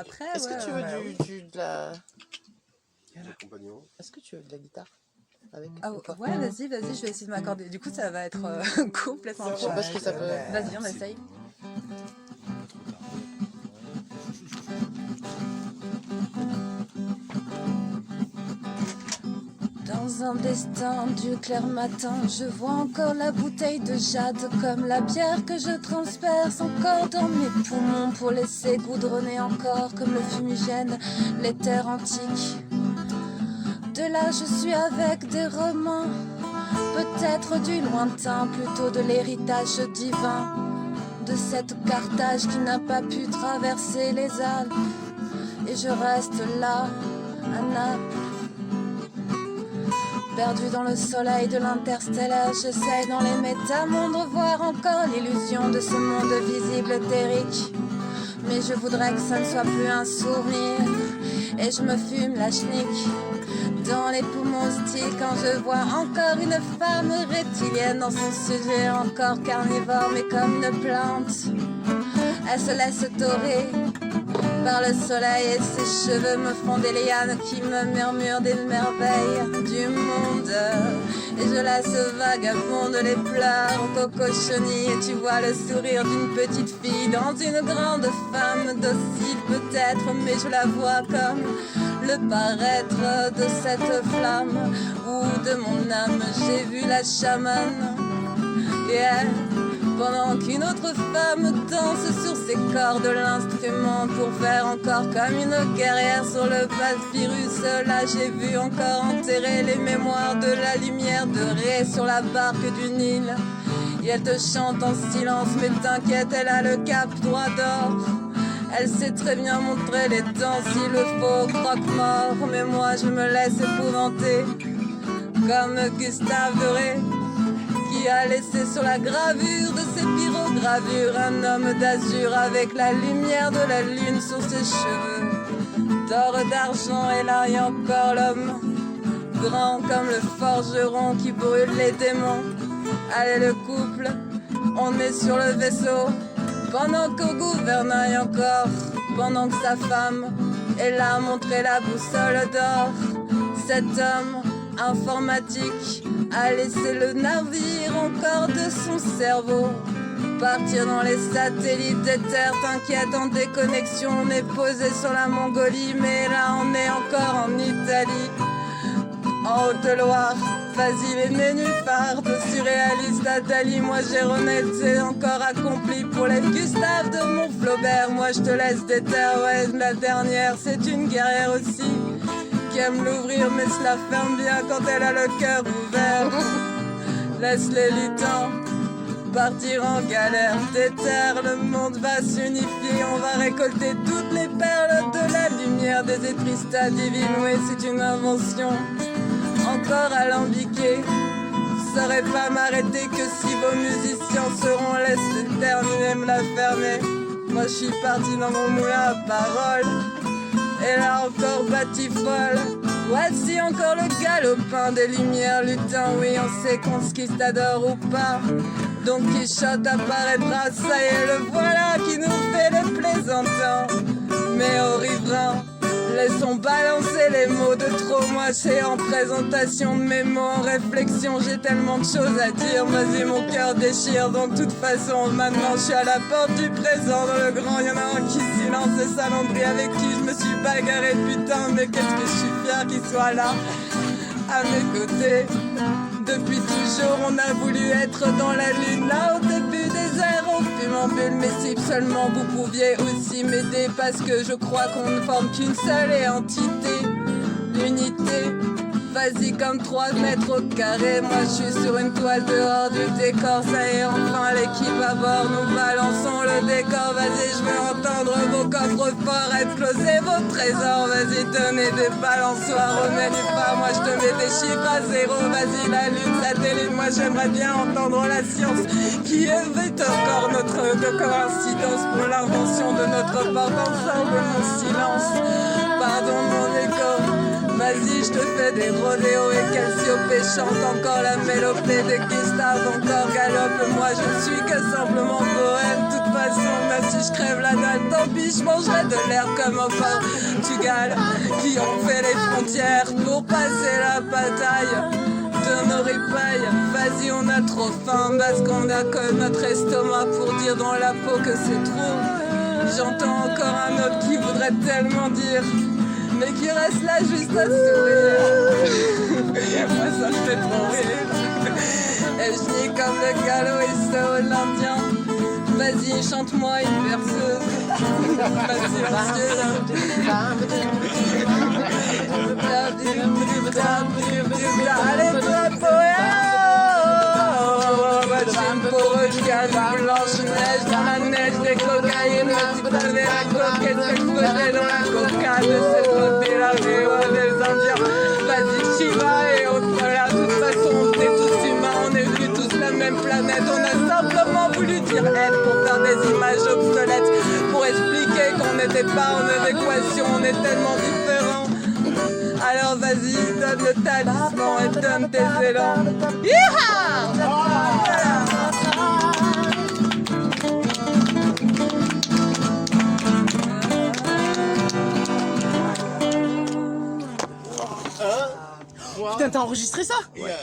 après, Est-ce que tu veux de la... Est-ce que tu veux de la guitare avec ouais, vas-y, je vais essayer de m'accorder. Du coup, ça va être complètement Je sais pas ce que ça peut... Vas-y, on essaye. Dans un destin du clair matin, je vois encore la bouteille de jade comme la bière que je transperce encore dans mes poumons pour laisser goudronner encore comme le fumigène l'éther antique. De là je suis avec des romans, peut-être du lointain, plutôt de l'héritage divin de cette Carthage qui n'a pas pu traverser les Alpes. Et je reste là, à Naples, perdu dans le soleil de l'interstellaire. J'essaye dans les métamondes de voir encore l'illusion de ce monde visible éthérique. Mais je voudrais que ça ne soit plus un souvenir. Et je me fume la schnick dans les poumons styles quand je vois encore une femme reptilienne dans son sujet, encore carnivore mais comme une plante. Elle se laisse dorer par le soleil et ses cheveux me font des lianes qui me murmurent des merveilles du monde. Et je laisse vagabonde les pleurs au coco chenille et tu vois le sourire d'une petite fille dans une grande femme docile peut-être, mais je la vois comme le paraître de cette flamme ou de mon âme. J'ai vu la chamane et pendant qu'une autre femme danse sur ses cordes l'instrument pour faire encore comme une guerrière sur le papyrus. Là j'ai vu encore enterrer les mémoires de la lumière de Ré sur la barque du Nil. Et elle te chante en silence, mais t'inquiète, elle a le cap droit d'or. Elle sait très bien montrer les dents s'il le faut, croque-mort. Mais moi je me laisse épouvanter comme Gustave Doré, qui a laissé sur la gravure de ses pyrogravures un homme d'azur avec la lumière de la lune sur ses cheveux d'or et d'argent. Et là y a encore l'homme grand comme le forgeron qui brûle les démons. Allez le couple, on est sur le vaisseau pendant qu'au gouvernail encore, pendant que sa femme est là à montrer la boussole d'or. Cet homme informatique a laissé le navire encore de son cerveau partir dans les satellites des terres. T'inquiète, en déconnexion, on est posé sur la Mongolie, mais là on est encore en Italie, en Haute-Loire. Vas-y les nénuphars de surréaliste Nathalie, moi j'ai c'est encore accompli pour les Gustave de Montflaubert. Moi je te laisse des terres, ouais la dernière c'est une guerrière aussi qui aime l'ouvrir mais se la ferme bien quand elle a le cœur ouvert. Laisse les lutins partir en galère, déterre, le monde va s'unifier. On va récolter toutes les perles de la lumière des étristas divines. Oui c'est une invention encore alambiquée. Je saurais pas m'arrêter que si vos musiciens seront laissés terminer, me la fermer. Moi je suis parti dans mon moulin à parole et là encore batifolle. Voici encore le galopin des lumières lutins. Oui on sait qu'on se conquistador ou pas, Don Quichotte apparaîtra, ça y est le voilà qui nous fait les plaisantins. Mais aux riverains laissons balancer les mots de trop. Moi c'est en présentation de mes mots, en réflexion, j'ai tellement de choses à dire. Vas-y mon cœur déchire, donc de toute façon maintenant je suis à la porte du présent. Dans le grand y'en a un qui silence et Salandry avec qui je me suis bagarré. Putain mais qu'est-ce que je suis fier qu'il soit là à mes côtés. Depuis toujours on a voulu être dans la lune, là au début des airs on fume en bulle. Mais si seulement vous pouviez aussi m'aider, parce que je crois qu'on ne forme qu'une seule entité, l'unité. Vas-y comme 3 mètres au carré, moi je suis sur une toile dehors du décor. Ça y est enfin l'équipe à bord, nous balançons le décor. Vas-y je veux entendre vos coffres forts exploser vos trésors. Vas-y tenez des balançoires au nénuphar, moi je te mets des chiffres à 0. Vas-y la lune satellite, moi j'aimerais bien entendre la science qui évite encore notre coïncidence pour l'invention de notre porte ensemble. Mon silence, pardon mon écho. Vas-y, je te fais des rodéos et Calciopée chante encore la mélopée de Gustave, encore galope. Moi, je suis que simplement poème. De toute façon, même si je crève la dalle, tant pis, je mangerai de l'air comme un Portugal, qui ont fait les frontières pour passer la bataille de nos ripailles. Vas-y, on a trop faim parce qu'on a que notre estomac pour dire dans la peau que c'est trop. J'entends encore un autre qui voudrait tellement dire, mais qui reste là juste à sourire. Moi ça me fait trop rire. Et je dis comme le galop et ça l'indien. Vas-y, chante-moi une berceuse. Pas silencieuse. Allez, toi, je gagne Blanche-Neige dans la neige des cocaïnes. Tu connais la coquette explosée dans la coca de cette beauté, la VOA des Indiens. Vas-y, Shiva et autres là. De toute façon, on est tous humains, on est venus tous la même planète. On a simplement voulu dire être pour faire des images obsolètes, pour expliquer qu'on n'était pas en adéquation, on est tellement différents. Alors vas-y, donne le talisman et donne tes élans. Yeehaw! Voilà. Putain, t'as enregistré ça? Ouais.